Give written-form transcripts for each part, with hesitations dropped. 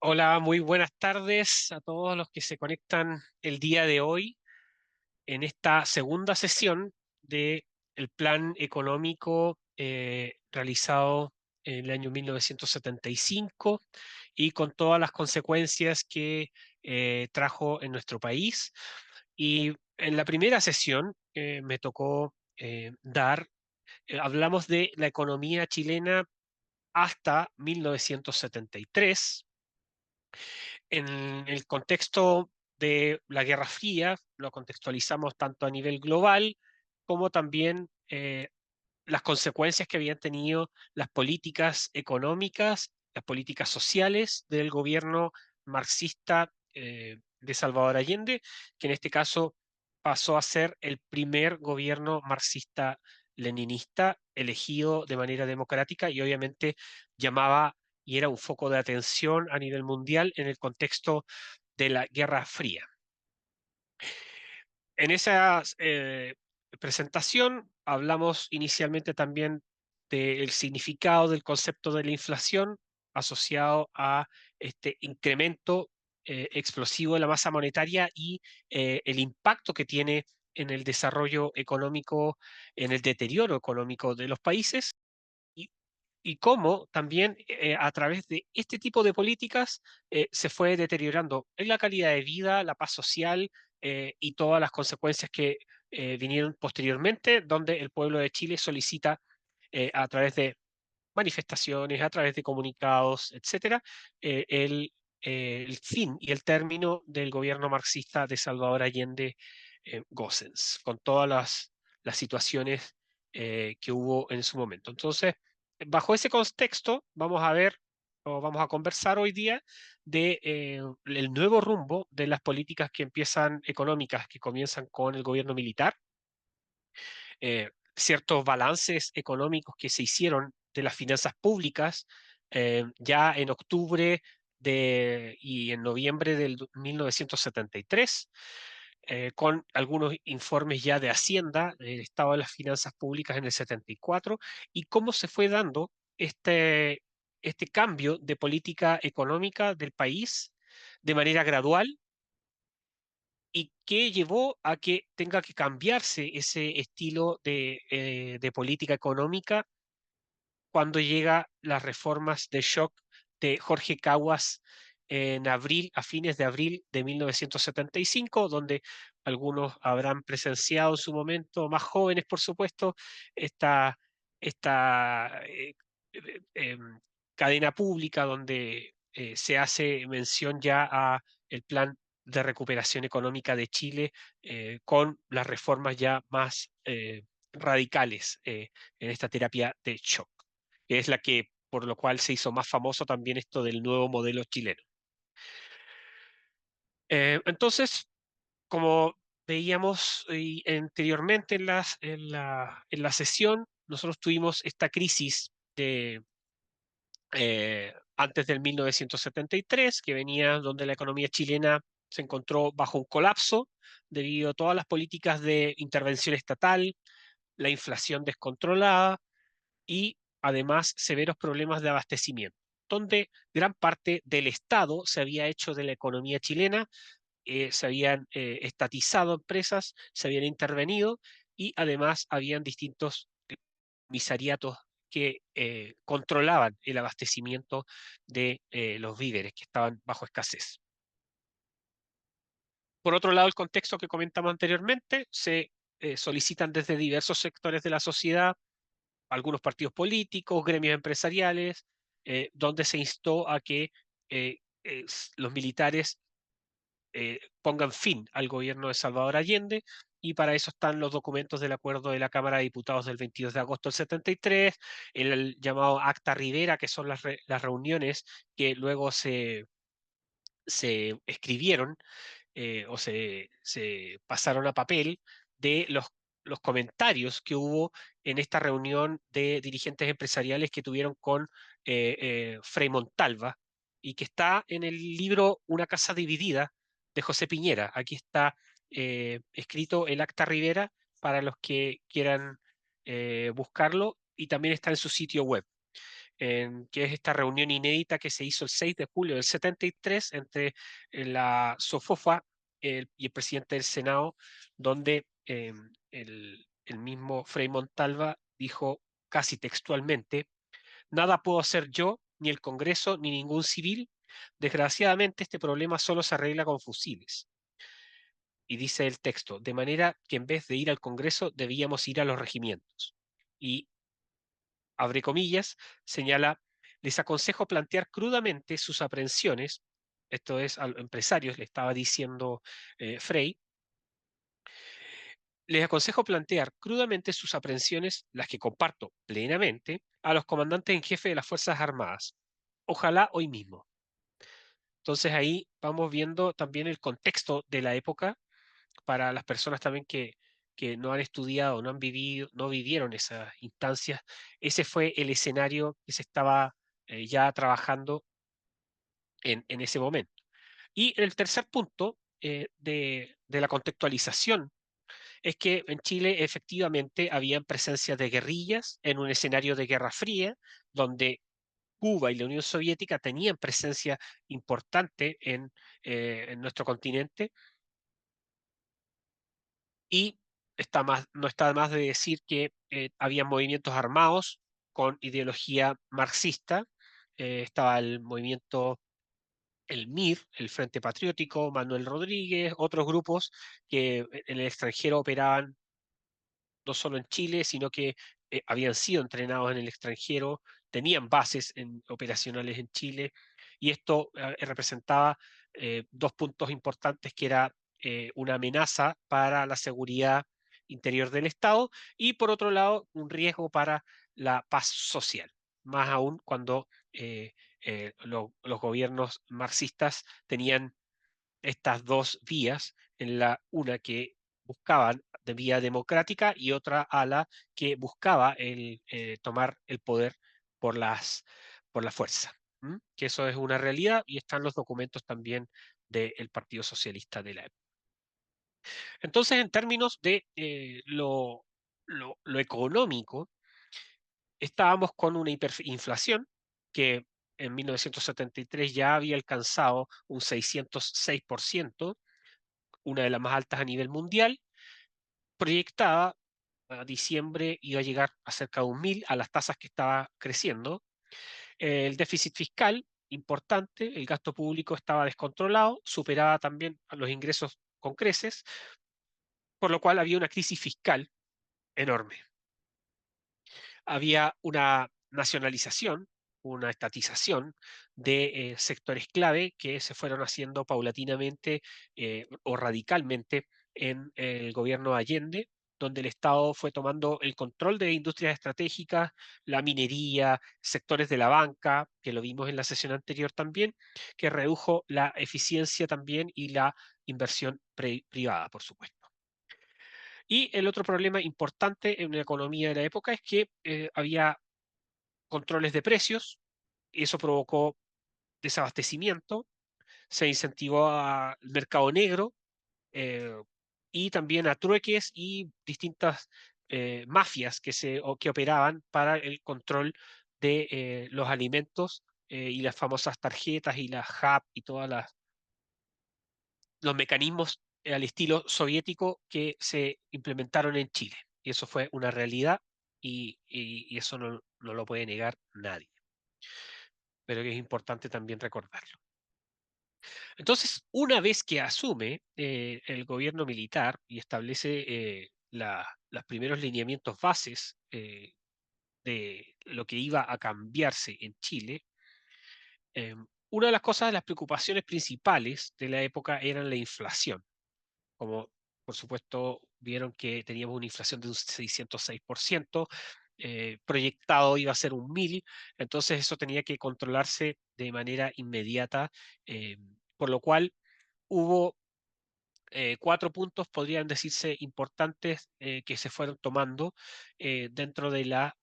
Hola, muy buenas tardes a todos los que se conectan el día de hoy en esta segunda sesión de el plan económico realizado en el año 1975 y con todas las consecuencias que trajo en nuestro país. Y en la primera sesión me tocó hablamos de la economía chilena hasta 1973 en el contexto de la Guerra Fría. Lo contextualizamos tanto a nivel global como también las consecuencias que habían tenido las políticas económicas, las políticas sociales del gobierno marxista de Salvador Allende, que en este caso pasó a ser el primer gobierno marxista-leninista elegido de manera democrática y obviamente llamaba y era un foco de atención a nivel mundial en el contexto de la Guerra Fría. En esa presentación hablamos inicialmente también del significado del concepto de la inflación asociado a este incremento explosivo de la masa monetaria y el impacto que tiene en el desarrollo económico, en el deterioro económico de los países y, y cómo también a través de este tipo de políticas se fue deteriorando en la calidad de vida, la paz social y todas las consecuencias que vinieron posteriormente, donde el pueblo de Chile solicita a través de manifestaciones, a través de comunicados, etcétera, el fin y el término del gobierno marxista de Salvador Allende Gossens, con todas las situaciones que hubo en su momento. Entonces, bajo ese contexto, vamos a ver o vamos a conversar hoy día de el nuevo rumbo de las políticas que empiezan económicas, que comienzan con el gobierno militar, ciertos balances económicos que se hicieron de las finanzas públicas ya en octubre y en noviembre del 1973, con algunos informes ya de Hacienda, del estado de las finanzas públicas en el 74, y cómo se fue dando este cambio de política económica del país de manera gradual y qué llevó a que tenga que cambiarse ese estilo de política económica cuando llega las reformas de shock de Jorge Caguas en abril, a fines de abril de 1975, donde algunos habrán presenciado en su momento, más jóvenes por supuesto, esta, esta cadena pública donde se hace mención ya a el plan de recuperación económica de Chile con las reformas ya más radicales en esta terapia de shock, que es la que, por lo cual se hizo más famoso también esto del nuevo modelo chileno. Entonces, como veíamos anteriormente en la sesión, nosotros tuvimos esta crisis de antes del 1973, que venía donde la economía chilena se encontró bajo un colapso debido a todas las políticas de intervención estatal, la inflación descontrolada y además severos problemas de abastecimiento, donde gran parte del Estado se había hecho de la economía chilena, se habían estatizado empresas, se habían intervenido y además habían distintos comisariatos que controlaban el abastecimiento de los víveres que estaban bajo escasez. Por otro lado, el contexto que comentamos anteriormente, se solicitan desde diversos sectores de la sociedad, algunos partidos políticos, gremios empresariales, donde se instó a que los militares pongan fin al gobierno de Salvador Allende, y para eso están los documentos del acuerdo de la Cámara de Diputados del 22 de agosto del 73, el llamado Acta Rivera, que son las reuniones que luego se escribieron o se pasaron a papel de los comentarios que hubo en esta reunión de dirigentes empresariales que tuvieron con Frei Montalva y que está en el libro Una casa dividida de José Piñera. Aquí está escrito el Acta Rivera para los que quieran buscarlo y también está en su sitio web. que es esta reunión inédita que se hizo el 6 de julio del 73 entre la SOFOFA y el presidente del Senado, donde el mismo Frei Montalva dijo casi textualmente: "Nada puedo hacer yo, ni el Congreso, ni ningún civil. Desgraciadamente, este problema solo se arregla con fusiles". Y dice el texto: "De manera que en vez de ir al Congreso, debíamos ir a los regimientos". Y, abre comillas, señala: "Les aconsejo plantear crudamente sus aprensiones". Esto es, a los empresarios le estaba diciendo Frey: "Les aconsejo plantear crudamente sus aprensiones, las que comparto plenamente, a los comandantes en jefe de las Fuerzas Armadas. Ojalá hoy mismo". Entonces ahí vamos viendo también el contexto de la época para las personas también que no han estudiado, no han vivido, no vivieron esas instancias. Ese fue el escenario que se estaba ya trabajando en ese momento. Y el tercer punto de la contextualización es que en Chile efectivamente había presencia de guerrillas en un escenario de Guerra Fría, donde Cuba y la Unión Soviética tenían presencia importante en nuestro continente. Y no está de más de decir que había movimientos armados con ideología marxista. Estaba el movimiento, el MIR, el Frente Patriótico, Manuel Rodríguez, otros grupos que en el extranjero operaban no solo en Chile, sino que habían sido entrenados en el extranjero, tenían bases operacionales en Chile, y esto representaba dos puntos importantes, que era una amenaza para la seguridad interior del Estado y, por otro lado, un riesgo para la paz social, más aún cuando los gobiernos marxistas tenían estas dos vías, en la una que buscaban de vía democrática y otra a la que buscaba tomar el poder por por la fuerza. Que eso es una realidad y están los documentos también del Partido Socialista de la época. Entonces, en términos de lo económico, estábamos con una hiperinflación que en 1973 ya había alcanzado un 606%, una de las más altas a nivel mundial. Proyectada a diciembre iba a llegar a cerca de 1.000 a las tasas que estaba creciendo. El déficit fiscal importante, el gasto público estaba descontrolado, superaba también a los ingresos con creces, por lo cual había una crisis fiscal enorme. Había una nacionalización, una estatización de sectores clave que se fueron haciendo paulatinamente o radicalmente en el gobierno de Allende, donde el Estado fue tomando el control de industrias estratégicas, la minería, sectores de la banca, que lo vimos en la sesión anterior también, que redujo la eficiencia también y la inversión privada, por supuesto. Y el otro problema importante en la economía de la época es que había controles de precios, y eso provocó desabastecimiento, se incentivó al mercado negro eh, y también a trueques y distintas mafias que operaban para el control de los alimentos y las famosas tarjetas y las HAP y todos los mecanismos al estilo soviético que se implementaron en Chile. Y eso fue una realidad y eso no lo puede negar nadie, pero que es importante también recordarlo. Entonces, una vez que asume el gobierno militar y establece los primeros lineamientos bases de lo que iba a cambiarse en Chile, una de las cosas, de las preocupaciones principales de la época era la inflación. Como por supuesto vieron que teníamos una inflación de un 606%, proyectado iba a ser 1.000, entonces eso tenía que controlarse de manera inmediata, por lo cual hubo 4 puntos, podrían decirse importantes, que se fueron tomando dentro de las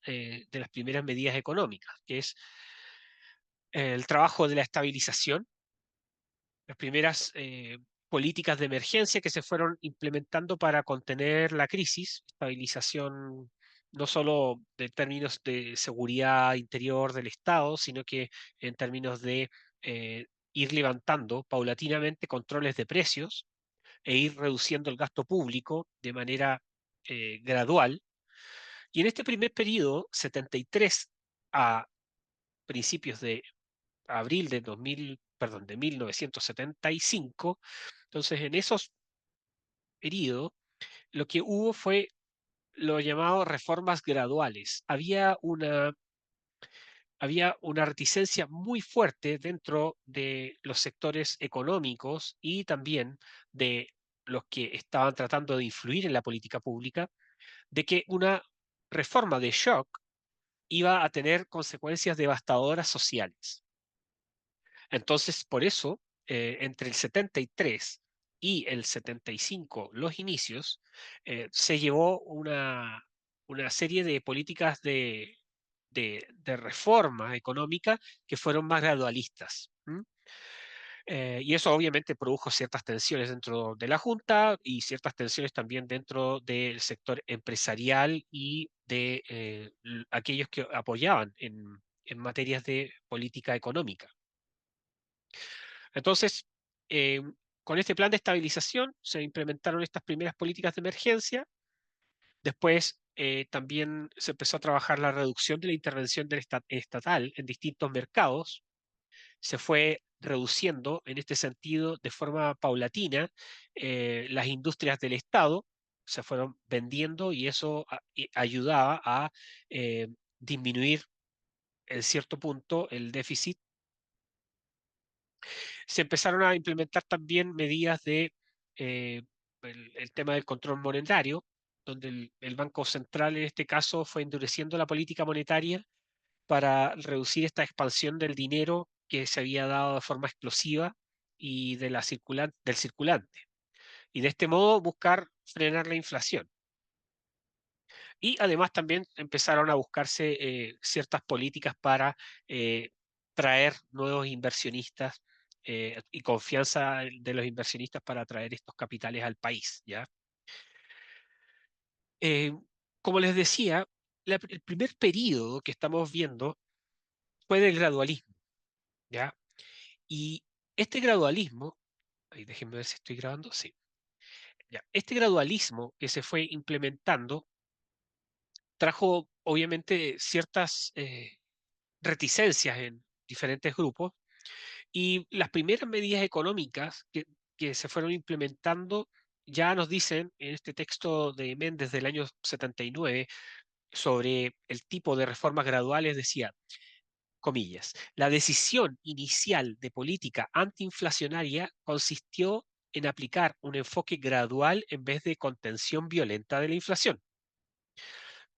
primeras medidas económicas, que es el trabajo de la estabilización, las primeras políticas de emergencia que se fueron implementando para contener la crisis, estabilización no solo de términos de seguridad interior del Estado, sino que en términos de eh, ir levantando paulatinamente controles de precios e ir reduciendo el gasto público de manera gradual. Y en este primer periodo, 73 a principios de abril de 2000, perdón, de 1975, entonces en esos periodos lo que hubo fue lo llamado reformas graduales. Había una reticencia muy fuerte dentro de los sectores económicos y también de los que estaban tratando de influir en la política pública, de que una reforma de shock iba a tener consecuencias devastadoras sociales. Entonces, por eso, entre el 73 y el 75, los inicios, se llevó una serie de políticas de reforma económica que fueron más gradualistas. ¿M? Y eso obviamente produjo ciertas tensiones dentro de la Junta y ciertas tensiones también dentro del sector empresarial y de aquellos que apoyaban en materias de política económica. Entonces, eh, con este plan de estabilización se implementaron estas primeras políticas de emergencia. Después también se empezó a trabajar la reducción de la intervención del estatal en distintos mercados. Se fue reduciendo en este sentido de forma paulatina las industrias del Estado, se fueron vendiendo y eso ayudaba a eh, disminuir en cierto punto el déficit. Se empezaron a implementar también medidas de el tema del control monetario, donde el Banco Central en este caso fue endureciendo la política monetaria para reducir esta expansión del dinero que se había dado de forma explosiva y de del circulante. Y de este modo buscar frenar la inflación. Y además también empezaron a buscarse ciertas políticas para eh, traer nuevos inversionistas y confianza de los inversionistas para traer estos capitales al país, ¿ya? Eh, Como les decía, el primer periodo que estamos viendo fue del gradualismo, ¿ya? Y este gradualismo, ahí déjenme ver si estoy grabando, sí, ya. Este gradualismo que se fue implementando trajo obviamente ciertas reticencias en diferentes grupos y las primeras medidas económicas que se fueron implementando ya nos dicen en este texto de Méndez del año 79 sobre el tipo de reformas graduales, decía, comillas, la decisión inicial de política antiinflacionaria consistió en aplicar un enfoque gradual en vez de contención violenta de la inflación.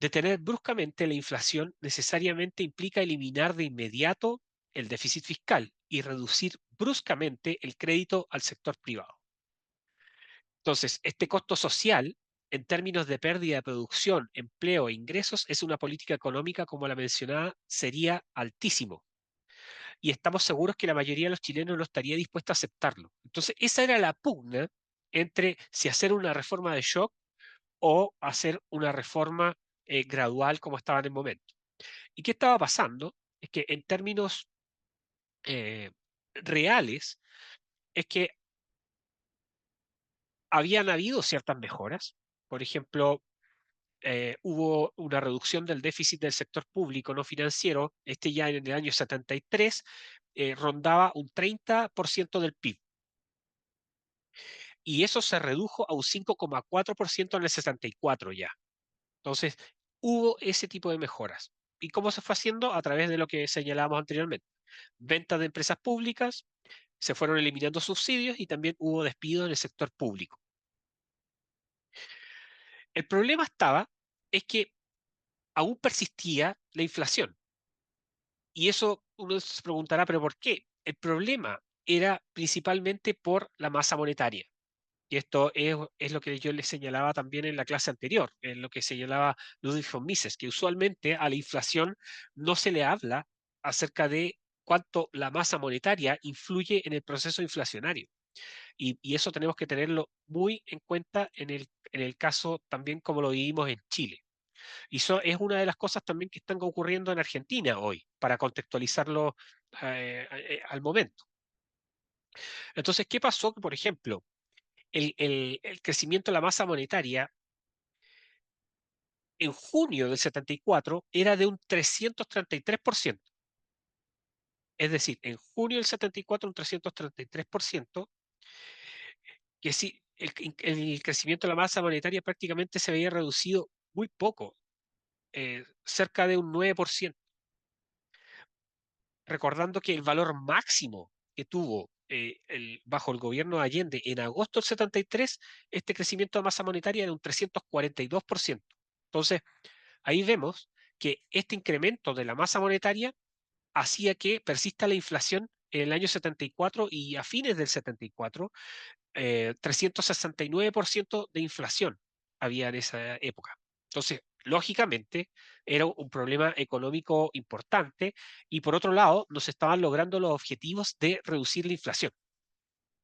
Detener bruscamente la inflación necesariamente implica eliminar de inmediato el déficit fiscal y reducir bruscamente el crédito al sector privado. Entonces, este costo social, en términos de pérdida de producción, empleo e ingresos, es una política económica como la mencionada, sería altísimo. Y estamos seguros que la mayoría de los chilenos no estaría dispuesta a aceptarlo. Entonces, esa era la pugna entre si hacer una reforma de shock o hacer una reforma gradual como estaba en el momento. ¿Y qué estaba pasando? Es que en términos eh, reales, es que habían habido ciertas mejoras. Por ejemplo, hubo una reducción del déficit del sector público no financiero. Este ya en el año 73 rondaba un 30% del PIB. Y eso se redujo a un 5,4% en el 74 ya. Entonces, hubo ese tipo de mejoras. ¿Y cómo se fue haciendo? A través de lo que señalábamos anteriormente. Venta de empresas públicas, se fueron eliminando subsidios y también hubo despidos en el sector público. El problema es que aún persistía la inflación. Y eso uno se preguntará, ¿pero por qué? El problema era principalmente por la masa monetaria. Y esto es lo que yo les señalaba también en la clase anterior, en lo que señalaba Ludwig von Mises, que usualmente a la inflación no se le habla acerca de cuánto la masa monetaria influye en el proceso inflacionario. Y eso tenemos que tenerlo muy en cuenta en el caso también como lo vivimos en Chile. Y eso es una de las cosas también que están ocurriendo en Argentina hoy, para contextualizarlo al momento. Entonces, ¿qué pasó? Que, por ejemplo, el crecimiento de la masa monetaria en junio del 74 era de un 333%. Es decir, en junio del 74 un 333%, que sí, el crecimiento de la masa monetaria prácticamente se había reducido muy poco, cerca de un 9%, recordando que el valor máximo que tuvo bajo el gobierno de Allende en agosto del 73, este crecimiento de masa monetaria era un 342%. Entonces, ahí vemos que este incremento de la masa monetaria hacía que persista la inflación en el año 74 y a fines del 74, 369% de inflación había en esa época. Entonces, lógicamente, era un problema económico importante y por otro lado, no se estaban logrando los objetivos de reducir la inflación.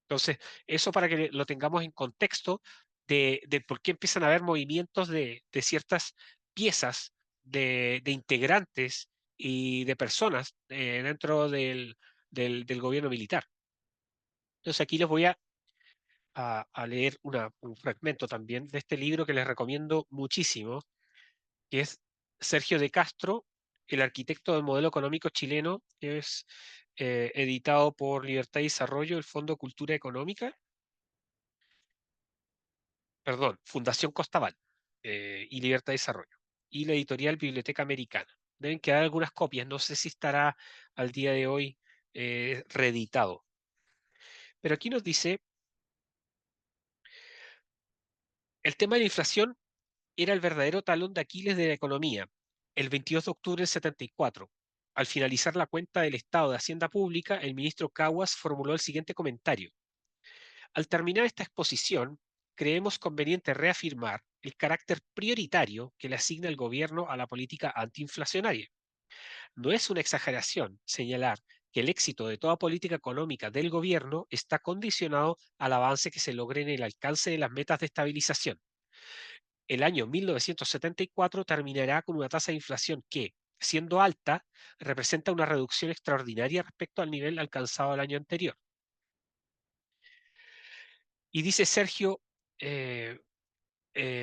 Entonces, eso para que lo tengamos en contexto de por qué empiezan a haber movimientos de ciertas piezas de integrantes y de personas dentro del gobierno militar. Entonces, aquí les voy a leer un fragmento también de este libro que les recomiendo muchísimo, que es Sergio de Castro, el arquitecto del modelo económico chileno, que es editado por Libertad y Desarrollo, el Fondo Cultura Económica, perdón, Fundación Costaval y Libertad y Desarrollo, y la editorial Biblioteca Americana. Deben quedar algunas copias, no sé si estará al día de hoy reeditado. Pero aquí nos dice, el tema de la inflación era el verdadero talón de Aquiles de la economía. El 22 de octubre del 74, al finalizar la cuenta del Estado de Hacienda Pública, el ministro Caguas formuló el siguiente comentario. Al terminar esta exposición, creemos conveniente reafirmar el carácter prioritario que le asigna el gobierno a la política antiinflacionaria. No es una exageración señalar que el éxito de toda política económica del gobierno está condicionado al avance que se logre en el alcance de las metas de estabilización. El año 1974 terminará con una tasa de inflación que, siendo alta, representa una reducción extraordinaria respecto al nivel alcanzado el año anterior. Y dice eh,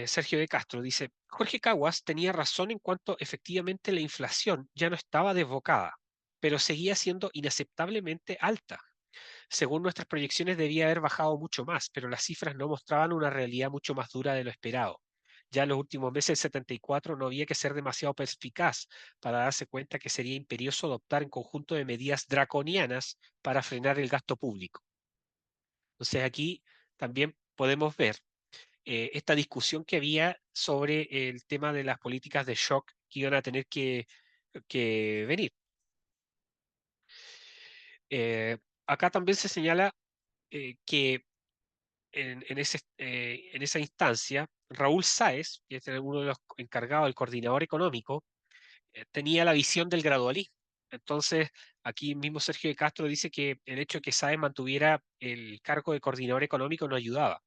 Sergio de Castro, dice, Jorge Caguas tenía razón en cuanto efectivamente la inflación ya no estaba desbocada, pero seguía siendo inaceptablemente alta. Según nuestras proyecciones debía haber bajado mucho más, pero las cifras no mostraban una realidad mucho más dura de lo esperado. Ya en los últimos meses del 74 no había que ser demasiado perspicaz para darse cuenta que sería imperioso adoptar un conjunto de medidas draconianas para frenar el gasto público. Entonces aquí también podemos ver esta discusión que había sobre el tema de las políticas de shock que iban a tener que venir. Eh, Acá también se señala que en esa instancia, Raúl Sáez, que es uno de los encargados del coordinador económico, tenía la visión del gradualismo. Entonces, aquí mismo Sergio de Castro dice que el hecho de que Sáez mantuviera el cargo de coordinador económico no ayudaba,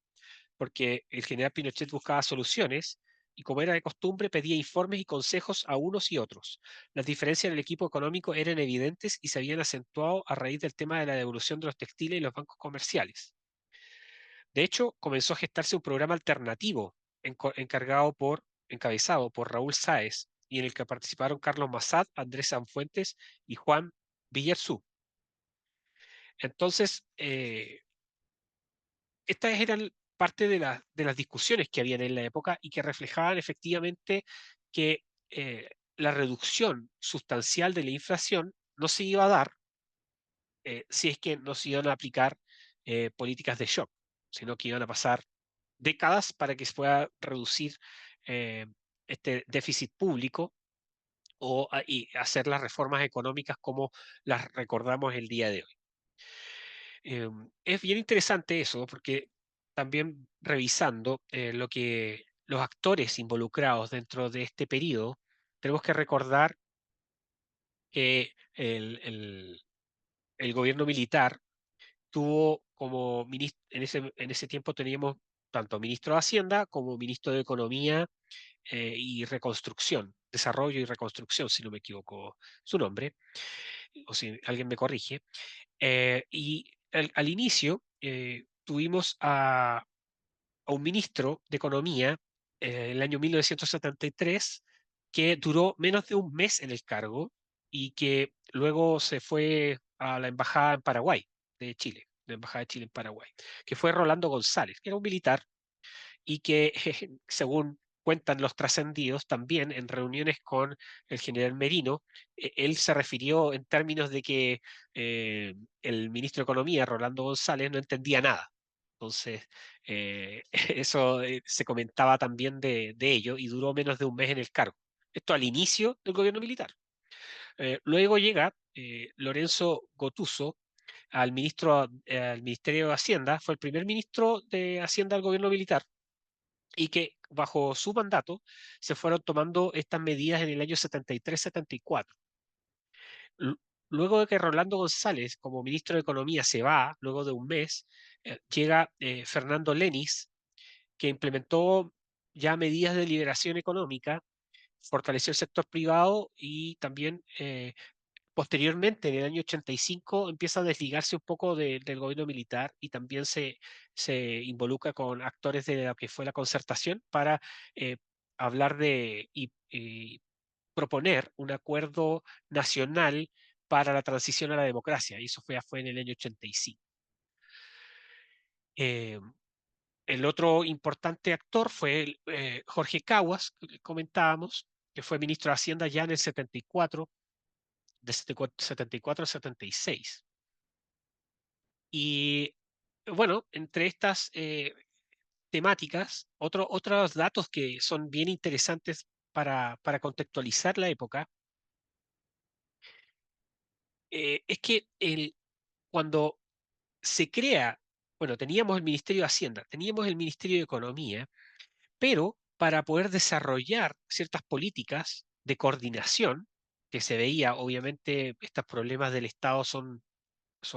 porque el general Pinochet buscaba soluciones y como era de costumbre pedía informes y consejos a unos y otros. Las diferencias en el equipo económico eran evidentes y se habían acentuado a raíz del tema de la devolución de los textiles y los bancos comerciales. De hecho, comenzó a gestarse un programa alternativo encabezado por Raúl Sáez y en el que participaron Carlos Massad, Andrés Sanfuentes y Juan Villarzú. Entonces, estas eran parte de las discusiones que habían en la época y que reflejaban efectivamente que la reducción sustancial de la inflación no se iba a dar si es que no se iban a aplicar políticas de shock, sino que iban a pasar décadas para que se pueda reducir eh, este déficit público y hacer las reformas económicas como las recordamos el día de hoy. Es bien interesante eso, porque también revisando lo que los actores involucrados dentro de este periodo, tenemos que recordar que el gobierno militar tuvo como ministro, en ese tiempo teníamos tanto ministro de Hacienda como ministro de Economía y Reconstrucción, Desarrollo y Reconstrucción, si no me equivoco su nombre, o si alguien me corrige. Y al inicio tuvimos a un ministro de Economía el año 1973 que duró menos de un mes en el cargo y que luego se fue a la embajada en Paraguay de Chile, la embajada de Chile en Paraguay, que fue Rolando González, que era un militar y que, según cuentan los trascendidos, también en reuniones con el general Merino, él se refirió en términos de que el ministro de Economía, Rolando González, no entendía nada. Entonces, eso se comentaba también de ello y duró menos de un mes en el cargo. Esto al inicio del gobierno militar. Luego llega Lorenzo Gotuso al Ministerio de Hacienda, fue el primer ministro de Hacienda del gobierno militar y que bajo su mandato se fueron tomando estas medidas en el año 73-74. Lu- Luego de que Rolando González, como ministro de Economía, se va, luego de un mes, llega Fernando Lenis, que implementó ya medidas de liberación económica, fortaleció el sector privado y también posteriormente, en el año 85, empieza a desligarse un poco del gobierno militar y también se involucra con actores de lo que fue la concertación para eh, hablar y proponer un acuerdo nacional para la transición a la democracia. Y eso fue en el año 85. Eh, el otro importante actor fue Jorge Caguas, que comentábamos, que fue ministro de Hacienda ya en el 74, de 74 a 76. Y bueno, entre estas temáticas, otros datos que son bien interesantes para contextualizar la época, es que cuando se crea, bueno, teníamos el Ministerio de Hacienda, teníamos el Ministerio de Economía, pero para poder desarrollar ciertas políticas de coordinación, que se veía, obviamente, estos problemas del Estado son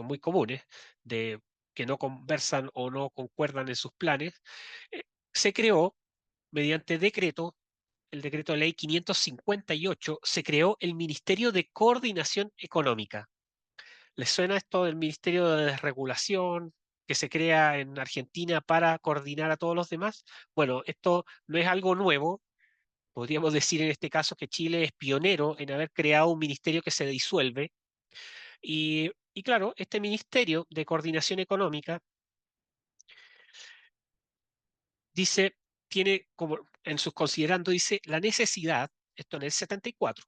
muy comunes, de que no conversan o no concuerdan en sus planes, eh, se creó mediante decreto, el decreto de ley 558, se creó el Ministerio de Coordinación Económica. ¿Les suena esto del Ministerio de Desregulación que se crea en Argentina para coordinar a todos los demás? Bueno, esto no es algo nuevo. Podríamos decir en este caso que Chile es pionero en haber creado un ministerio que se disuelve. Y claro, este Ministerio de Coordinación Económica dice, tiene como en sus considerando, dice la necesidad, esto en el 74,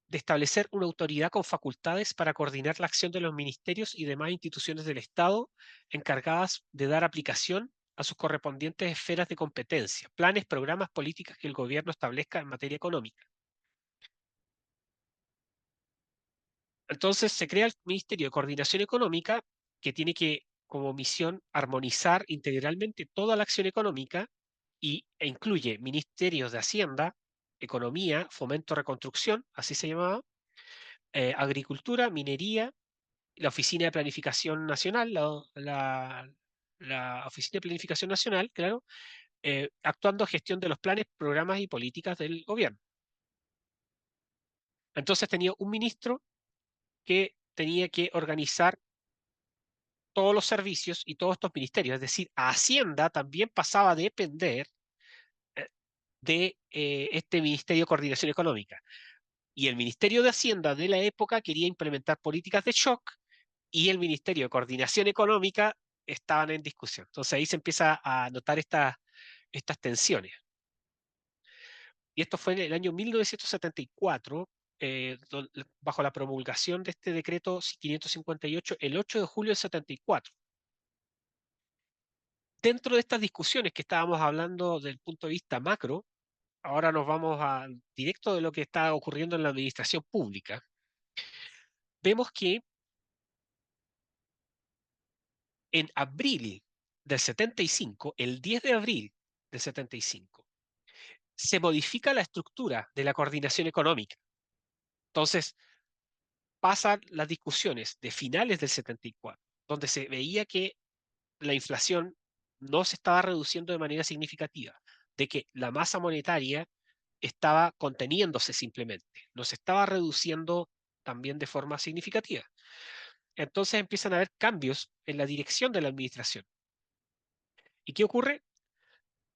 de establecer una autoridad con facultades para coordinar la acción de los ministerios y demás instituciones del Estado encargadas de dar aplicación a sus correspondientes esferas de competencia, planes, programas, políticas que el gobierno establezca en materia económica. Entonces se crea el Ministerio de Coordinación Económica que tiene que, como misión, armonizar integralmente toda la acción económica e incluye ministerios de Hacienda, Economía, Fomento, Reconstrucción, así se llamaba, Agricultura, Minería, la Oficina de Planificación Nacional, la Oficina de Planificación Nacional, claro, actuando a gestión de los planes, programas y políticas del gobierno. Entonces tenía un ministro que tenía que organizar todos los servicios y todos estos ministerios, es decir, Hacienda también pasaba a depender eh, de este Ministerio de Coordinación Económica. Y el Ministerio de Hacienda de la época quería implementar políticas de shock y el Ministerio de Coordinación Económica estaban en discusión. Entonces ahí se empieza a notar estas tensiones. Y esto fue en el año 1974, bajo la promulgación de este decreto 558, el 8 de julio del 74. Dentro de estas discusiones que estábamos hablando del punto de vista macro, ahora nos vamos al directo de lo que está ocurriendo en la administración pública. Vemos que en abril del 75, el 10 de abril del 75, se modifica la estructura de la coordinación económica. Entonces, pasan las discusiones de finales del 74, donde se veía que la inflación no se estaba reduciendo de manera significativa, de que la masa monetaria estaba conteniéndose simplemente, no se estaba reduciendo también de forma significativa. Entonces empiezan a haber cambios en la dirección de la administración. ¿Y qué ocurre?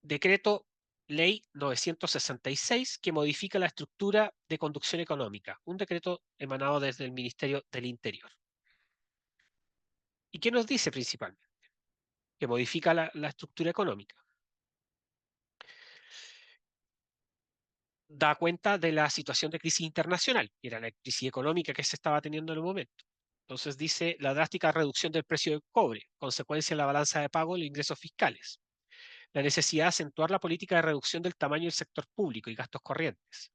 Decreto Ley 966 que modifica la estructura de conducción económica, un decreto emanado desde el Ministerio del Interior. ¿Y qué nos dice principalmente? Que modifica la estructura económica. Da cuenta de la situación de crisis internacional, que era la crisis económica que se estaba teniendo en el momento. Entonces dice la drástica reducción del precio del cobre, consecuencia de la balanza de pago y los ingresos fiscales. La necesidad de acentuar la política de reducción del tamaño del sector público y gastos corrientes.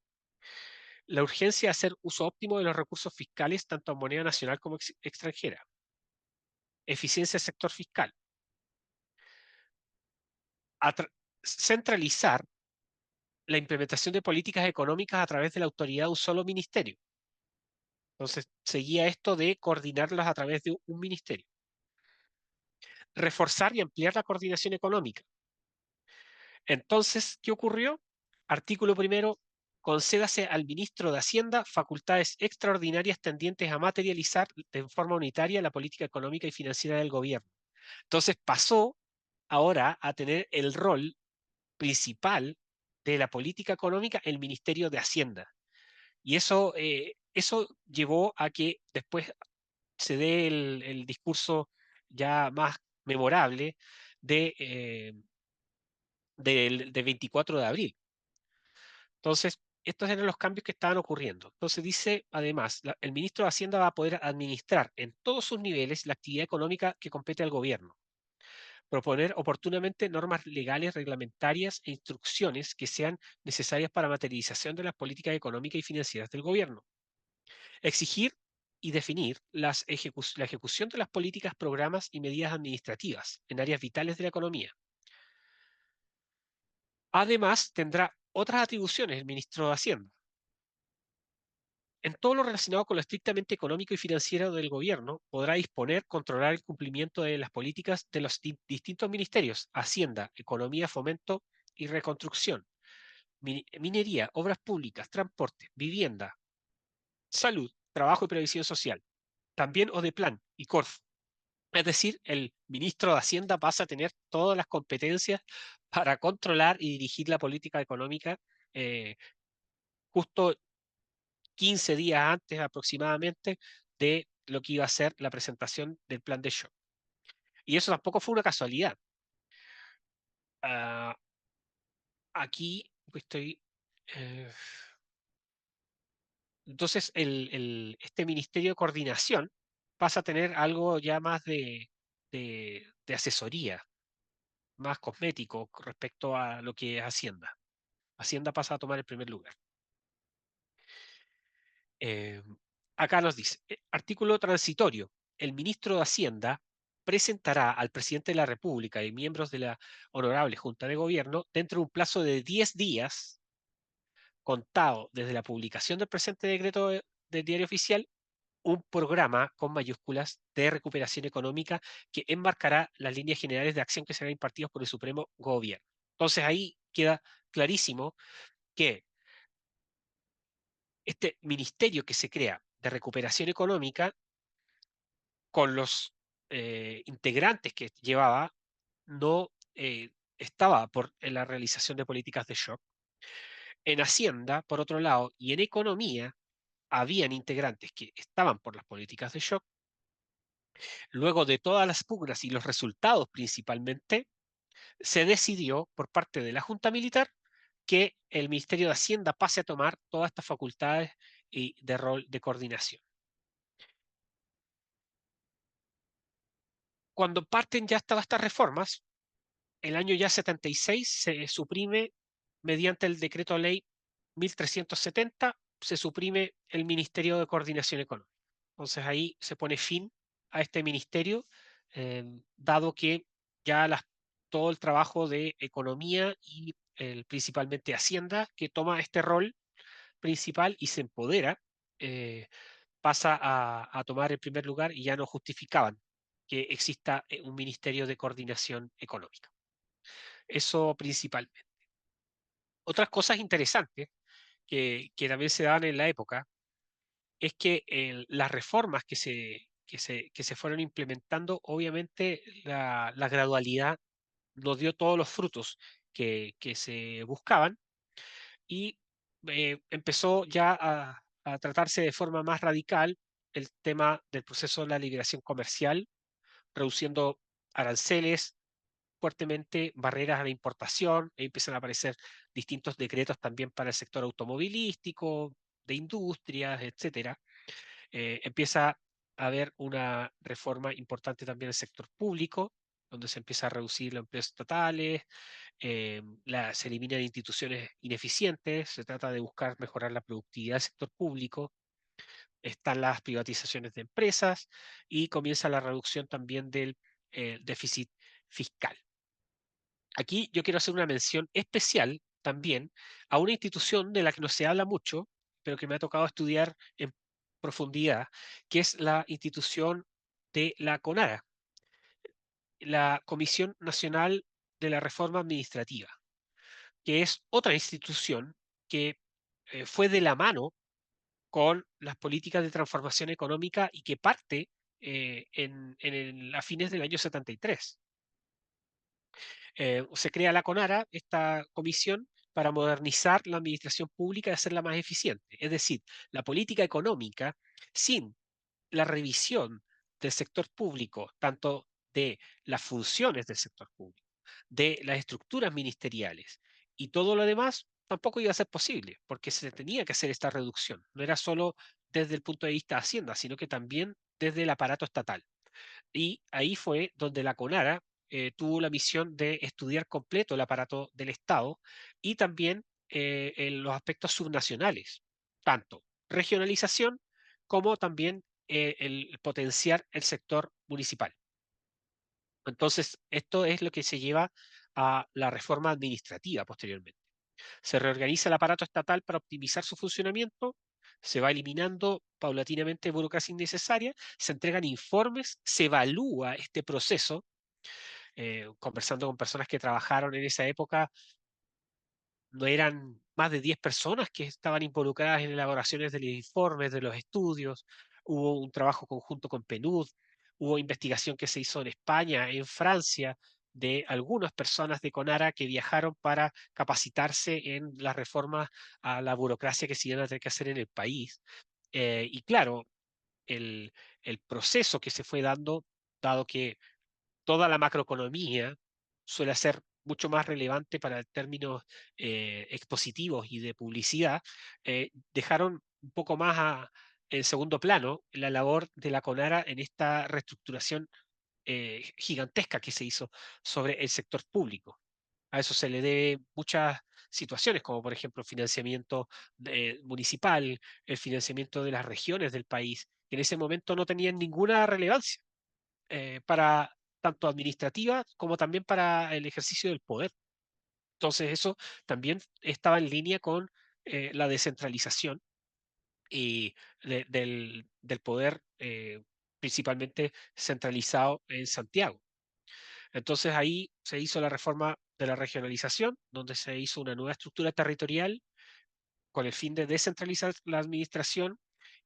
La urgencia de hacer uso óptimo de los recursos fiscales, tanto en moneda nacional como extranjera. Eficiencia del sector fiscal. Centralizar la implementación de políticas económicas a través de la autoridad de un solo ministerio. Entonces, seguía esto de coordinarlas a través de un ministerio. Reforzar y ampliar la coordinación económica. Entonces, ¿qué ocurrió? Artículo primero, concédase al ministro de Hacienda facultades extraordinarias tendientes a materializar de forma unitaria la política económica y financiera del gobierno. Entonces pasó ahora a tener el rol principal de la política económica el Ministerio de Hacienda. Y eso llevó a que después se dé el discurso ya más memorable del 24 de abril. Entonces, estos eran los cambios que estaban ocurriendo. Entonces dice, además, el ministro de Hacienda va a poder administrar en todos sus niveles la actividad económica que compete al gobierno, proponer oportunamente normas legales, reglamentarias e instrucciones que sean necesarias para materialización de las políticas económicas y financieras del gobierno, exigir y definir la ejecución de las políticas, programas y medidas administrativas en áreas vitales de la economía. Además, tendrá otras atribuciones el ministro de Hacienda. En todo lo relacionado con lo estrictamente económico y financiero del gobierno, podrá disponer, controlar el cumplimiento de las políticas de los distintos ministerios: Hacienda, Economía, Fomento y Reconstrucción, Minería, Obras Públicas, Transporte, Vivienda, Salud, Trabajo y Previsión Social, también ODEPLAN y CORF. Es decir, el ministro de Hacienda pasa a tener todas las competencias para controlar y dirigir la política económica, justo 15 días antes aproximadamente de lo que iba a ser la presentación del plan de shock. Y eso tampoco fue una casualidad. Uh, aquí estoy... Eh, entonces, este Ministerio de Coordinación pasa a tener algo ya más de asesoría, más cosmético respecto a lo que es Hacienda. Hacienda pasa a tomar el primer lugar. Eh, Acá nos dice, artículo transitorio. El ministro de Hacienda presentará al presidente de la República y miembros de la Honorable Junta de Gobierno, dentro de un plazo de 10 días, contado desde la publicación del presente decreto del Diario Oficial, un programa con mayúsculas de recuperación económica que enmarcará las líneas generales de acción que serán impartidas por el Supremo Gobierno. Entonces ahí queda clarísimo que este ministerio que se crea de recuperación económica, con los integrantes que llevaba, no estaba en la realización de políticas de shock. En Hacienda, por otro lado, y en Economía, habían integrantes que estaban por las políticas de shock. Luego de todas las pugnas y los resultados principalmente, se decidió por parte de la Junta Militar que el Ministerio de Hacienda pase a tomar todas estas facultades y de rol de coordinación. Cuando parten ya todas estas reformas, el año ya 76 se suprime, mediante el decreto ley 1370, se suprime el Ministerio de Coordinación Económica. Entonces ahí se pone fin a este ministerio, dado que ya todo el trabajo de economía y principalmente Hacienda, que toma este rol principal y se empodera, eh, pasa a tomar el primer lugar y ya no justificaban que exista un Ministerio de Coordinación Económica. Eso principalmente. Otras cosas interesantes que también se daban en la época es que las reformas que se fueron implementando, obviamente la gradualidad nos dio todos los frutos que se buscaban y empezó ya a tratarse de forma más radical el tema del proceso de la liberación comercial, reduciendo aranceles fuertemente, barreras a la importación, e empiezan a aparecer distintos decretos también para el sector automovilístico, de industrias, etcétera. Empieza a haber una reforma importante también en el sector público, donde se empieza a reducir los empleos estatales, se eliminan instituciones ineficientes, se trata de buscar mejorar la productividad del sector público, están las privatizaciones de empresas y comienza la reducción también del déficit fiscal. Aquí yo quiero hacer una mención especial también a una institución de la que no se habla mucho, pero que me ha tocado estudiar en profundidad, que es la institución de la CONARA, la Comisión Nacional de la Reforma Administrativa, que es otra institución que fue de la mano con las políticas de transformación económica y que parte a fines del año 73. Se crea la CONARA, esta comisión, para modernizar la administración pública y hacerla más eficiente. Es decir, la política económica, sin la revisión del sector público, tanto de las funciones del sector público, de las estructuras ministeriales y todo lo demás, tampoco iba a ser posible, porque se tenía que hacer esta reducción. No era solo desde el punto de vista de Hacienda, sino que también desde el aparato estatal. Y ahí fue donde la CONARA tuvo la misión de estudiar completo el aparato del Estado y también en los aspectos subnacionales, tanto regionalización como también el potenciar el sector municipal. Entonces, esto es lo que se lleva a la reforma administrativa posteriormente. Se reorganiza el aparato estatal para optimizar su funcionamiento, se va eliminando paulatinamente burocracia innecesaria, se entregan informes, se evalúa este proceso. Conversando con personas que trabajaron en esa época, no eran más de 10 personas que estaban involucradas en elaboraciones de los informes, de los estudios. Hubo un trabajo conjunto con PNUD, hubo investigación que se hizo en España, en Francia, de algunas personas de CONARA que viajaron para capacitarse en las reformas a la burocracia que se iban a tener que hacer en el país. Y claro, el, el proceso que se fue dando, dado que toda la macroeconomía suele ser mucho más relevante para términos expositivos y de publicidad, dejaron un poco más en segundo plano la labor de la CONARA en esta reestructuración gigantesca que se hizo sobre el sector público. A eso se le debe muchas situaciones, como por ejemplo el financiamiento municipal, el financiamiento de las regiones del país, que en ese momento no tenían ninguna relevancia para tanto administrativa como también para el ejercicio del poder. Entonces eso también estaba en línea con la descentralización y del poder principalmente centralizado en Santiago. Entonces ahí se hizo la reforma de la regionalización, donde se hizo una nueva estructura territorial con el fin de descentralizar la administración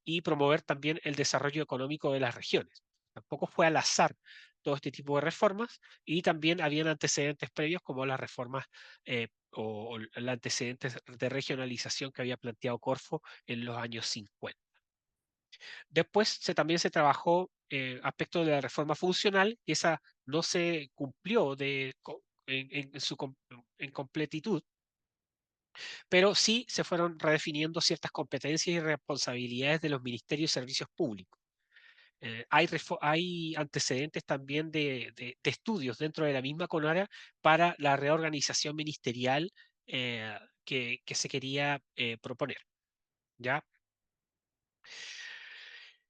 y promover también el desarrollo económico de las regiones. Tampoco fue al azar todo este tipo de reformas y también habían antecedentes previos como las reformas o el antecedentes de regionalización que había planteado Corfo en los años 50. Después también se trabajó aspectos de la reforma funcional, y esa no se cumplió en completitud, pero sí se fueron redefiniendo ciertas competencias y responsabilidades de los ministerios y servicios públicos. Hay antecedentes también de estudios dentro de la misma CONARA para la reorganización ministerial que se quería proponer, ¿ya?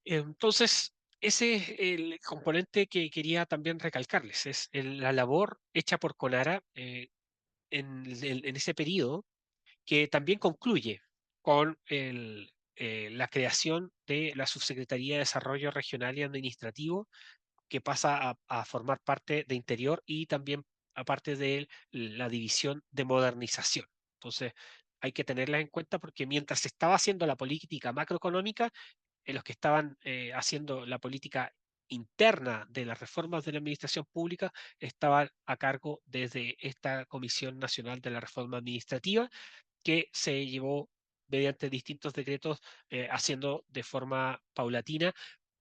Entonces, ese es el componente que quería también recalcarles, es la labor hecha por CONARA en ese periodo que también concluye con la creación de la Subsecretaría de Desarrollo Regional y Administrativo, que pasa a formar parte de Interior y también aparte de la división de modernización. Entonces, hay que tenerlas en cuenta porque mientras se estaba haciendo la política macroeconómica, los que estaban haciendo la política interna de las reformas de la administración pública estaban a cargo desde esta Comisión Nacional de la Reforma Administrativa, que se llevó mediante distintos decretos haciendo de forma paulatina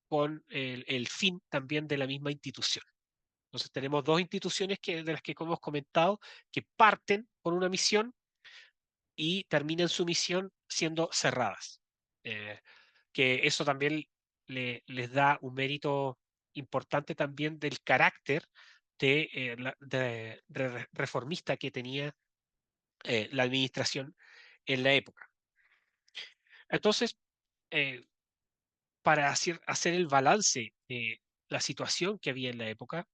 con el fin también de la misma institución. Entonces tenemos dos instituciones de las que hemos comentado que parten con una misión y terminan su misión siendo cerradas. Que eso también les da un mérito importante también del carácter de reformista que tenía la administración en la época. Entonces, eh, para hacer el balance de la situación que había en la época,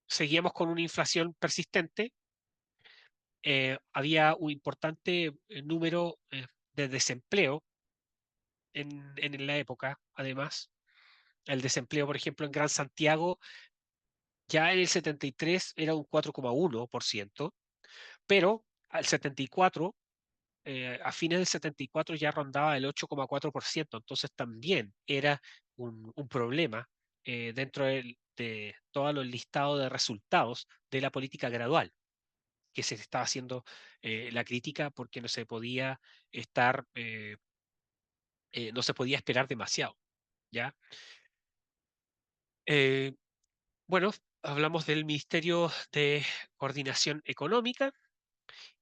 seguíamos con una inflación persistente, había un importante número de desempleo en la época, además. El desempleo, por ejemplo, en Gran Santiago ya en el 73 era un 4,1%, pero al 74, a fines del 74 ya rondaba el 8,4%, entonces también era un problema dentro de todos los listados de resultados de la política gradual que se estaba haciendo la crítica porque no se podía estar, no se podía esperar demasiado, ¿ya? Eh, bueno, hablamos del Ministerio de Coordinación Económica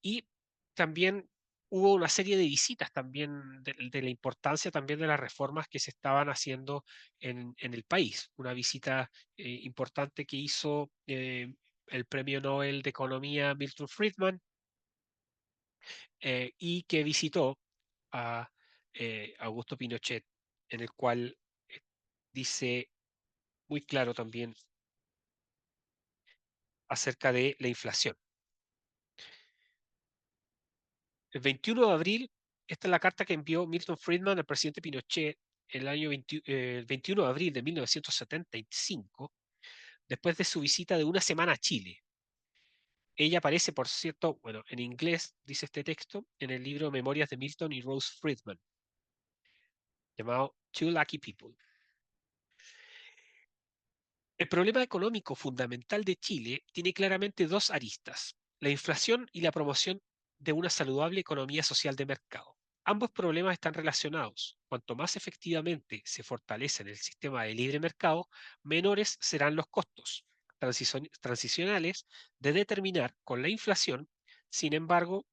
y también hubo una serie de visitas también de la importancia también de las reformas que se estaban haciendo en el país. Una visita importante que hizo el Premio Nobel de Economía Milton Friedman y que visitó a Augusto Pinochet, en el cual dice muy claro también acerca de la inflación. El 21 de abril, esta es la carta que envió Milton Friedman al presidente Pinochet el 21 de abril de 1975, después de su visita de una semana a Chile. Ella aparece, por cierto, bueno, en inglés dice este texto, en el libro Memorias de Milton y Rose Friedman, llamado Two Lucky People. El problema económico fundamental de Chile tiene claramente dos aristas: la inflación y la promoción de una saludable economía social de mercado. Ambos problemas están relacionados. Cuanto más efectivamente se fortalece el sistema de libre mercado, menores serán los costos transicionales de determinar con la inflación. Sin embargo,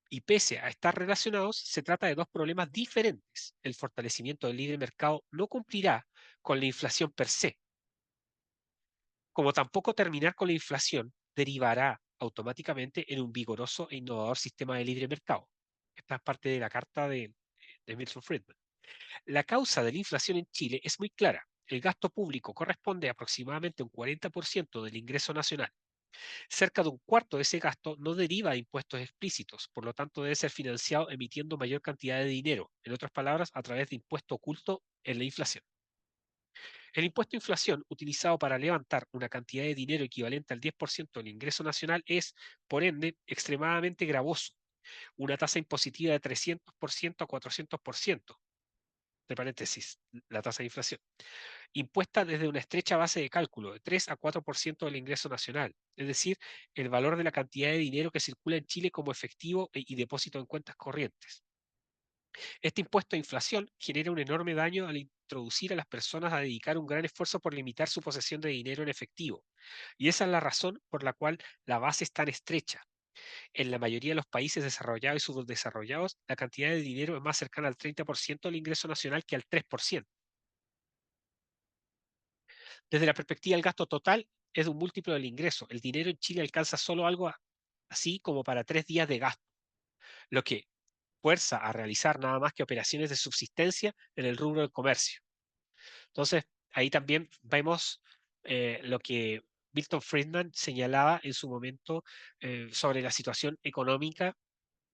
y pese a estar relacionados, se trata de dos problemas diferentes. El fortalecimiento del libre mercado no cumplirá con la inflación per se, como tampoco terminar con la inflación derivará automáticamente en un vigoroso e innovador sistema de libre mercado. Esta es parte de la carta de Milton Friedman. La causa de la inflación en Chile es muy clara. El gasto público corresponde a aproximadamente un 40% del ingreso nacional. Cerca de un cuarto de ese gasto no deriva de impuestos explícitos, por lo tanto debe ser financiado emitiendo mayor cantidad de dinero, en otras palabras, a través de impuesto oculto en la inflación. El impuesto a inflación, utilizado para levantar una cantidad de dinero equivalente al 10% del ingreso nacional, es, por ende, extremadamente gravoso. Una tasa impositiva de 300% a 400%, de paréntesis, la tasa de inflación, impuesta desde una estrecha base de cálculo de 3 a 4% del ingreso nacional, es decir, el valor de la cantidad de dinero que circula en Chile como efectivo y depósito en cuentas corrientes. Este impuesto a inflación genera un enorme daño al introducir a las personas a dedicar un gran esfuerzo por limitar su posesión de dinero en efectivo. Y esa es la razón por la cual la base es tan estrecha. En la mayoría de los países desarrollados y subdesarrollados, la cantidad de dinero es más cercana al 30% del ingreso nacional que al 3%. Desde la perspectiva del gasto total, es un múltiplo del ingreso. El dinero en Chile alcanza solo algo así como para 3 días de gasto, lo que fuerza a realizar nada más que operaciones de subsistencia en el rubro del comercio. Entonces, ahí también vemos lo que Milton Friedman señalaba en su momento sobre la situación económica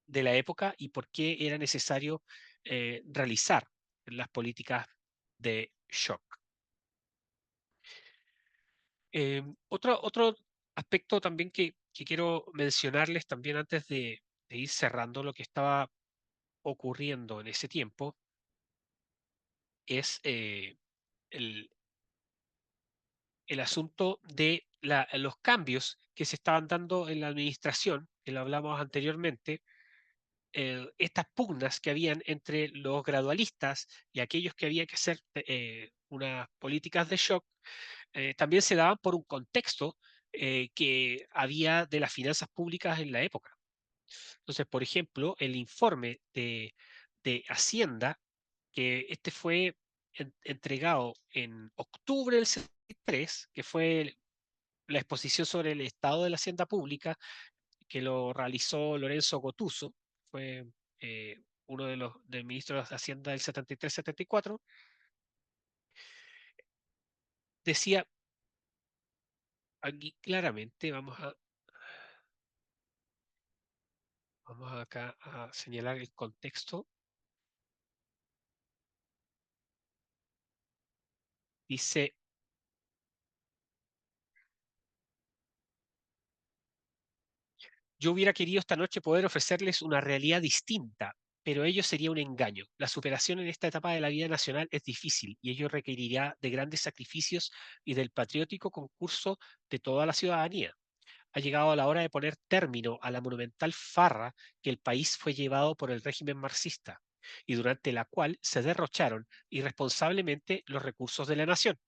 de la época y por qué era necesario realizar las políticas de shock. Otro aspecto también que quiero mencionarles también antes de ir cerrando lo que estaba ocurriendo en ese tiempo es el, el asunto de los cambios que se estaban dando en la administración, que lo hablamos anteriormente, estas pugnas que habían entre los gradualistas y aquellos que había que hacer unas políticas de shock, también se daban por un contexto que había de las finanzas públicas en la época. Entonces, por ejemplo, el informe de Hacienda, que este fue entregado en octubre del 73, que fue la exposición sobre el estado de la hacienda pública, que lo realizó Lorenzo Gotuso, fue uno de los ministros de Hacienda del 73-74, decía aquí claramente, vamos acá a señalar el contexto, dice: yo hubiera querido esta noche poder ofrecerles una realidad distinta, pero ello sería un engaño. La superación en esta etapa de la vida nacional es difícil y ello requerirá de grandes sacrificios y del patriótico concurso de toda la ciudadanía. Ha llegado la hora de poner término a la monumental farra que el país fue llevado por el régimen marxista y durante la cual se derrocharon irresponsablemente los recursos de la nación.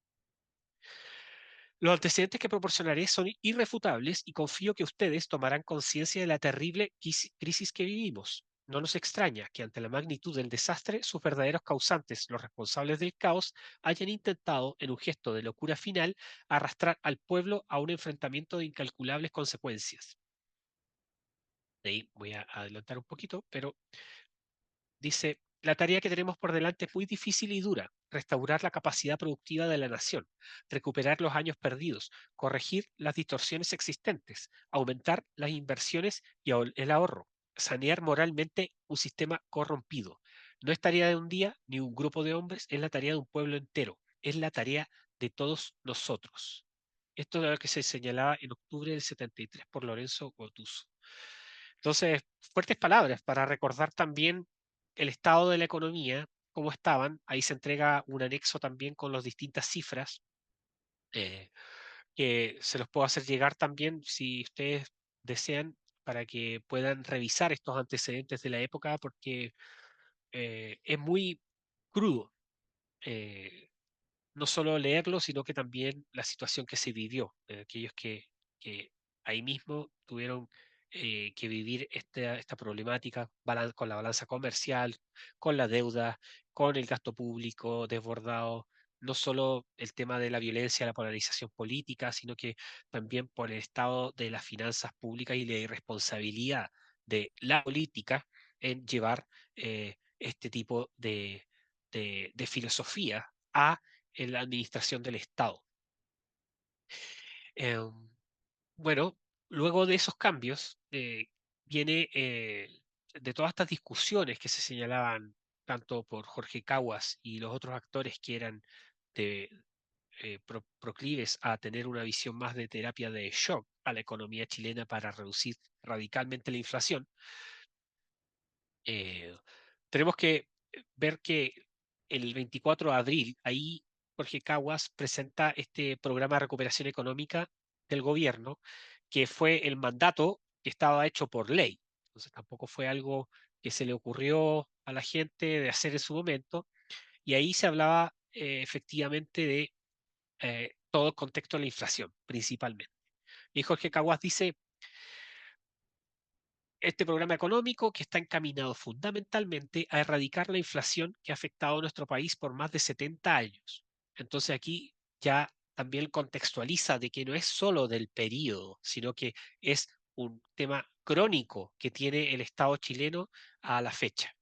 Los antecedentes que proporcionaré son irrefutables y confío que ustedes tomarán conciencia de la terrible crisis que vivimos. No nos extraña que ante la magnitud del desastre, sus verdaderos causantes, los responsables del caos, hayan intentado, en un gesto de locura final, arrastrar al pueblo a un enfrentamiento de incalculables consecuencias. De ahí voy a adelantar un poquito, pero dice: la tarea que tenemos por delante es muy difícil y dura: restaurar la capacidad productiva de la nación, recuperar los años perdidos, corregir las distorsiones existentes, aumentar las inversiones y el ahorro, sanear moralmente un sistema corrompido. No es tarea de un día ni un grupo de hombres, es la tarea de un pueblo entero, es la tarea de todos nosotros. Esto es lo que se señalaba en octubre del 73 por Lorenzo Gotuso. Entonces, fuertes palabras para recordar también el estado de la economía, cómo estaban. Ahí se entrega un anexo también con las distintas cifras, eh, que se los puedo hacer llegar también si ustedes desean, para que puedan revisar estos antecedentes de la época, porque es muy crudo. eh, no solo leerlo, sino que también la situación que se vivió, aquellos que ahí mismo tuvieron que vivir esta problemática con la balanza comercial, con la deuda, con el gasto público desbordado, no solo el tema de la violencia, la polarización política, sino que también por el estado de las finanzas públicas y la irresponsabilidad de la política en llevar este tipo de filosofía a en la administración del Estado. Em, bueno, luego de esos cambios, viene de todas estas discusiones que se señalaban tanto por Jorge Caguas y los otros actores que eran de, proclives a tener una visión más de terapia de shock a la economía chilena para reducir radicalmente la inflación. eh, Tenemos que ver que el 24 de abril, ahí Jorge Caguas presenta este programa de recuperación económica del gobierno, que fue el mandato que estaba hecho por ley. Entonces tampoco fue algo que se le ocurrió a la gente de hacer en su momento. Y ahí se hablaba efectivamente de todo el contexto de la inflación, principalmente. Y Jorge Caguas dice: este programa económico que está encaminado fundamentalmente a erradicar la inflación que ha afectado a nuestro país por más de 70 años. Entonces aquí ya también contextualiza de que no es solo del periodo, sino que es un tema crónico que tiene el Estado chileno a la fecha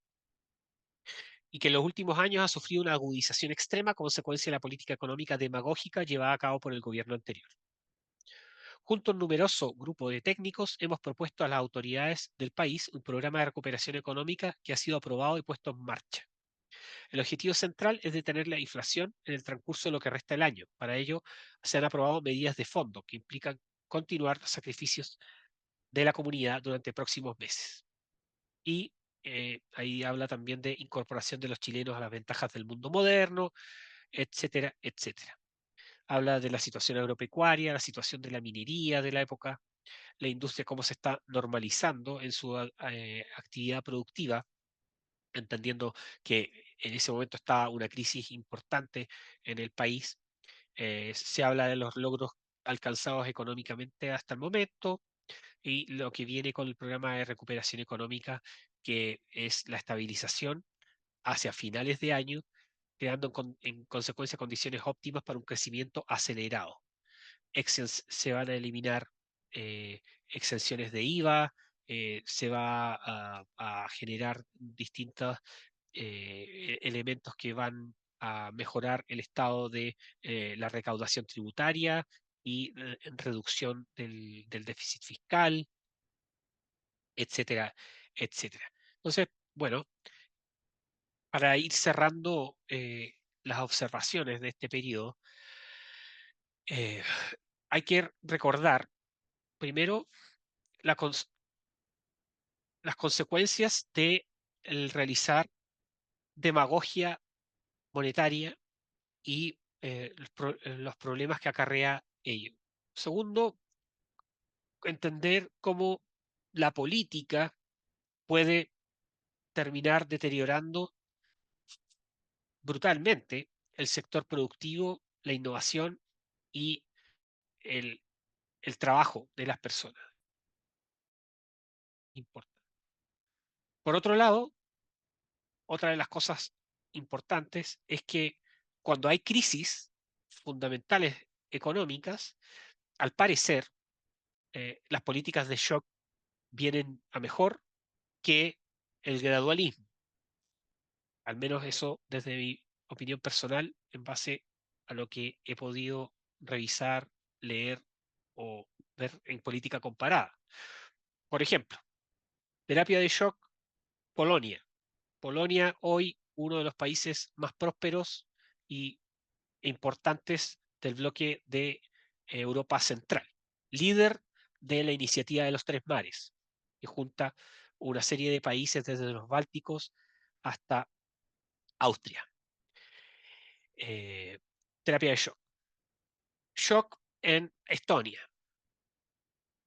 y que en los últimos años ha sufrido una agudización extrema a consecuencia de la política económica demagógica llevada a cabo por el gobierno anterior. Junto a un numeroso grupo de técnicos, hemos propuesto a las autoridades del país un programa de recuperación económica que ha sido aprobado y puesto en marcha. El objetivo central es detener la inflación en el transcurso de lo que resta del año. Para ello, se han aprobado medidas de fondo que implican continuar los sacrificios de la comunidad durante próximos meses. Y ahí habla también de incorporación de los chilenos a las ventajas del mundo moderno, etcétera, etcétera. Habla de la situación agropecuaria, la situación de la minería de la época, la industria, cómo se está normalizando en su actividad productiva, entendiendo que en ese momento está una crisis importante en el país. Se habla de los logros alcanzados económicamente hasta el momento y lo que viene con el programa de recuperación económica, que es la estabilización hacia finales de año, creando en consecuencia condiciones óptimas para un crecimiento acelerado. Se van a eliminar exenciones de IVA, se va a generar distintos elementos que van a mejorar el estado de la recaudación tributaria y reducción del déficit fiscal, etcétera, etcétera. Entonces, bueno, para ir cerrando las observaciones de este periodo, eh, hay que recordar primero la las consecuencias de el realizar demagogia monetaria y los problemas que acarrea ello. Segundo, entender cómo la política puede terminar deteriorando brutalmente el sector productivo, la innovación y el, el trabajo de las personas. Importante. Por otro lado, otra de las cosas importantes es que cuando hay crisis fundamentales económicas, al parecer, las políticas de shock vienen a mejor que el gradualismo. Al menos eso desde mi opinión personal, en base a lo que he podido revisar, leer o ver en política comparada. Por ejemplo, terapia de shock, Polonia. Polonia hoy uno de los países más prósperos y importantes del bloque de Europa Central, líder de la iniciativa de los Tres Mares, que junta una serie de países desde los Bálticos hasta Austria. Eh, terapia de shock. Shock en Estonia.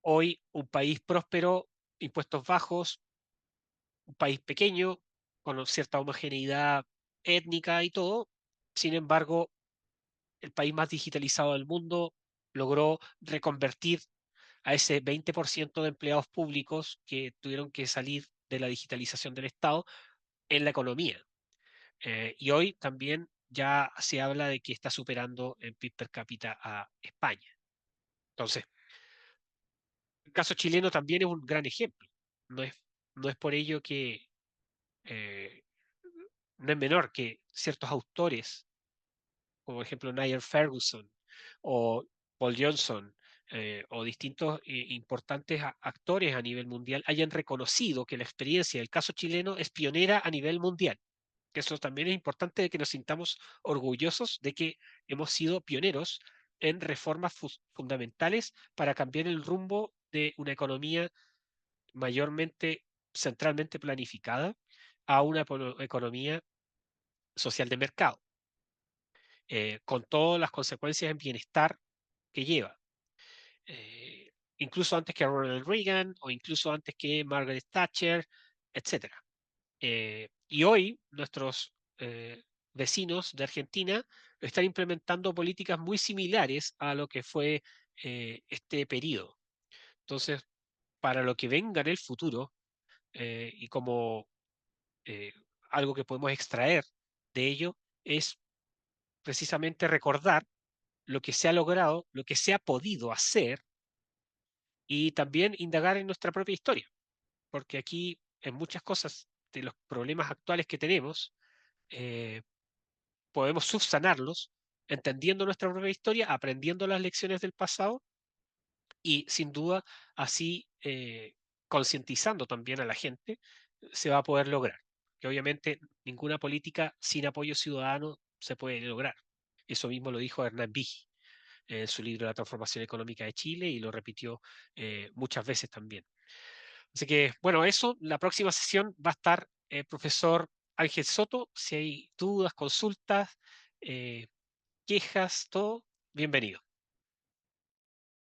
Hoy un país próspero, impuestos bajos, un país pequeño, con cierta homogeneidad étnica y todo. Sin embargo, el país más digitalizado del mundo logró reconvertir a ese 20% de empleados públicos que tuvieron que salir de la digitalización del Estado en la economía. Y hoy también ya se habla de que está superando en PIB per cápita a España. Entonces, el caso chileno también es un gran ejemplo. No es, no es por ello que eh, no es menor que ciertos autores, como por ejemplo Niall Ferguson o Paul Johnson, o distintos importantes actores a nivel mundial, hayan reconocido que la experiencia del caso chileno es pionera a nivel mundial. Que eso también es importante de que nos sintamos orgullosos de que hemos sido pioneros en reformas fundamentales para cambiar el rumbo de una economía mayormente centralmente planificada a una economía social de mercado, con todas las consecuencias en bienestar que lleva. Incluso antes que Ronald Reagan o incluso antes que Margaret Thatcher, etcétera. Y hoy nuestros vecinos de Argentina están implementando políticas muy similares a lo que fue este periodo. Entonces, para lo que venga en el futuro, y como eh, algo que podemos extraer de ello, es precisamente recordar lo que se ha logrado, lo que se ha podido hacer y también indagar en nuestra propia historia, porque aquí en muchas cosas de los problemas actuales que tenemos, eh, podemos subsanarlos entendiendo nuestra propia historia, aprendiendo las lecciones del pasado y sin duda así concientizando también a la gente, se va a poder lograr. que obviamente ninguna política sin apoyo ciudadano se puede lograr. Eso mismo lo dijo Hernán Vigi en su libro La transformación económica de Chile y lo repitió muchas veces también. Así que, bueno, eso, la próxima sesión va a estar el profesor Ángel Soto. Si hay dudas, consultas, quejas, todo, bienvenido.